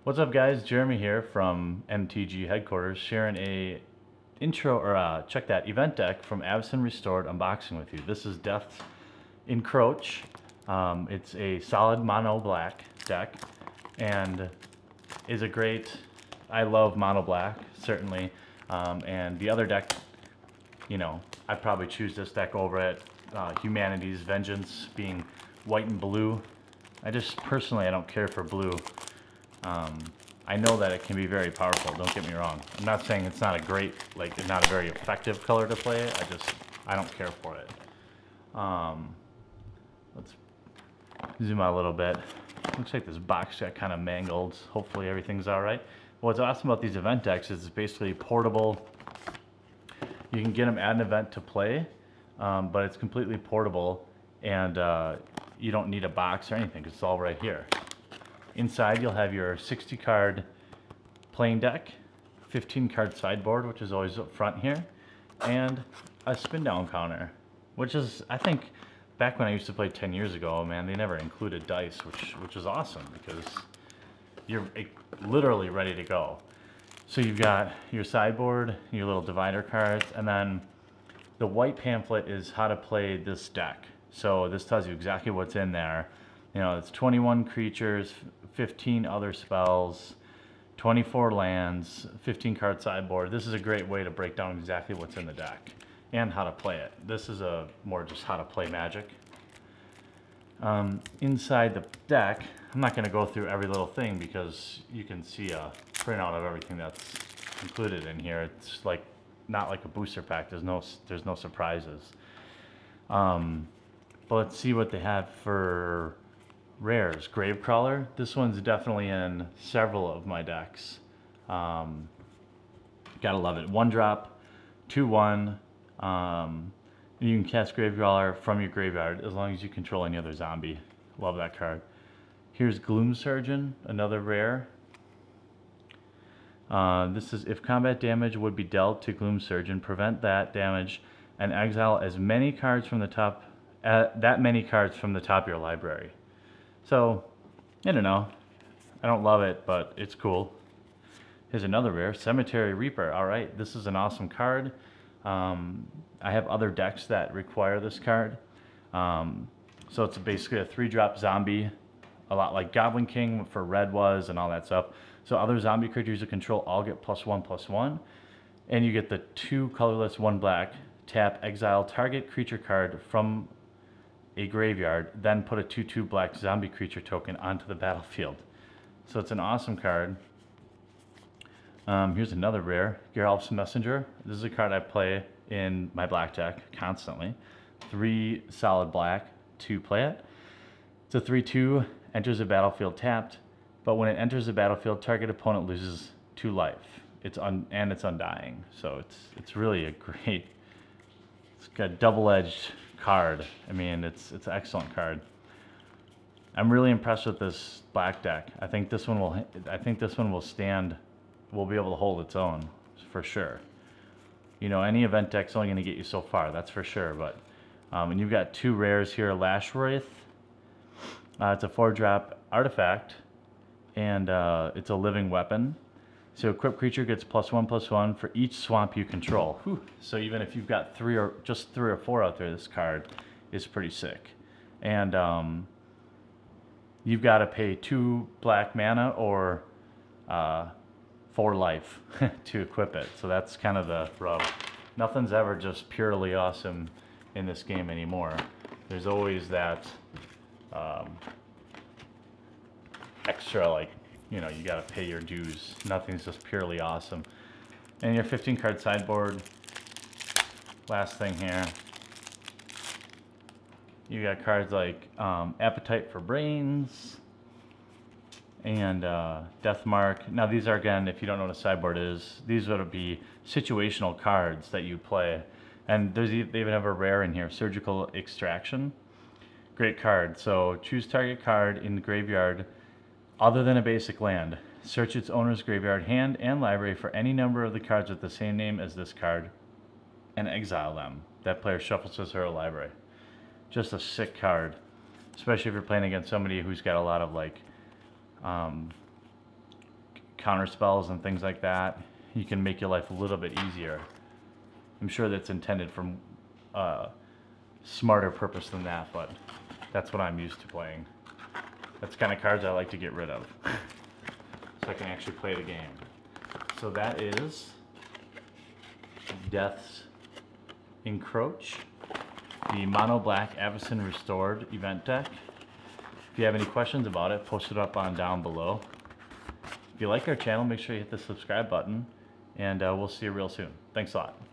What's up, guys? Jeremy here from MTG headquarters, sharing a intro or check that event deck from Avacyn Restored unboxing with you. This is Death's Encroach. It's a solid mono black deck and is a great. I love mono black certainly, and the other deck, you know, I'd probably choose this deck over it. Humanity's Vengeance being white and blue. I don't care for blue. I know that it can be very powerful, don't get me wrong. I'm not saying it's not a great, not a very effective color to play. I don't care for it. Let's zoom out a little bit. Looks like this box got kind of mangled. Hopefully everything's all right. What's awesome about these event decks is it's basically portable. You can get them at an event to play, but it's completely portable, and you don't need a box or anything because it's all right here. Inside you'll have your 60 card playing deck, 15 card sideboard, which is always up front here, and a spin down counter, which is, I think, back when I used to play 10 years ago, man, they never included dice, which is awesome because you're literally ready to go. So you've got your sideboard, your little divider cards, and then the white pamphlet is how to play this deck. So this tells you exactly what's in there. You know, it's 21 creatures, 15 other spells, 24 lands, 15 card sideboard. This is a great way to break down exactly what's in the deck and how to play it. This is a more just how to play Magic. Inside the deck, I'm not going to go through every little thing because you can see a printout of everything that's included in here. It's like not like a booster pack. There's no surprises. But let's see what they have for rares. Gravecrawler. This one's definitely in several of my decks. Gotta love it. 1-drop, 2/1. You can cast Gravecrawler from your graveyard as long as you control any other zombie. Love that card. Here's Gloom Surgeon, another rare. This is if combat damage would be dealt to Gloom Surgeon, prevent that damage and exile as many cards from the top, that many cards from the top of your library. So, I don't know. I don't love it, but it's cool. Here's another rare, Cemetery Reaper. All right, this is an awesome card. I have other decks that require this card. So it's basically a 3-drop zombie, a lot like Goblin King for red was and all that stuff. So other zombie creatures you control all get +1/+1. And you get the 2 colorless, 1 black, tap, exile target creature card from a graveyard, then put a 2/2 black zombie creature token onto the battlefield. So it's an awesome card. Here's another rare, Geralf's Messenger. This is a card I play in my black deck constantly. 3 solid black to play it. It's a 3/2, enters the battlefield tapped, but when it enters the battlefield, target opponent loses 2 life. It's undying. So it's really a great. It's got a double-edged card. I mean, it's an excellent card. I'm really impressed with this black deck. I think this one will stand. Will be able to hold its own for sure. You know, any event deck's only going to get you so far. That's for sure. But and you've got 2 rares here. Lashwraith. It's a 4-drop artifact, and it's a living weapon. So equipped creature gets +1/+1 for each swamp you control. Whew. So even if you've got 3 or 4 out there, this card is pretty sick. And you've got to pay 2 black mana or 4 life to equip it. So that's kind of the rub. Nothing's ever just purely awesome in this game anymore. There's always that extra, like, you know, you got to pay your dues. Nothing's just purely awesome. And your 15 card sideboard, last thing here, you got cards like Appetite for Brains and Deathmark. Now these are, again, if you don't know what a sideboard is, these would be situational cards that you play. And they even have a rare in here, Surgical Extraction. Great card. So choose target card in the graveyard other than a basic land. Search its owner's graveyard, hand, and library for any number of the cards with the same name as this card and exile them. That player shuffles his or her library. Just a sick card, especially if you're playing against somebody who's got a lot of like counter spells and things like that, you can make your life a little bit easier. I'm sure that's intended for smarter purpose than that, but that's what I'm used to playing. That's the kind of cards I like to get rid of, so I can actually play the game. So that is Death's Encroach, the mono black Avacyn Restored event deck. If you have any questions about it, post it up on down below. If you like our channel, make sure you hit the subscribe button, and we'll see you real soon. Thanks a lot.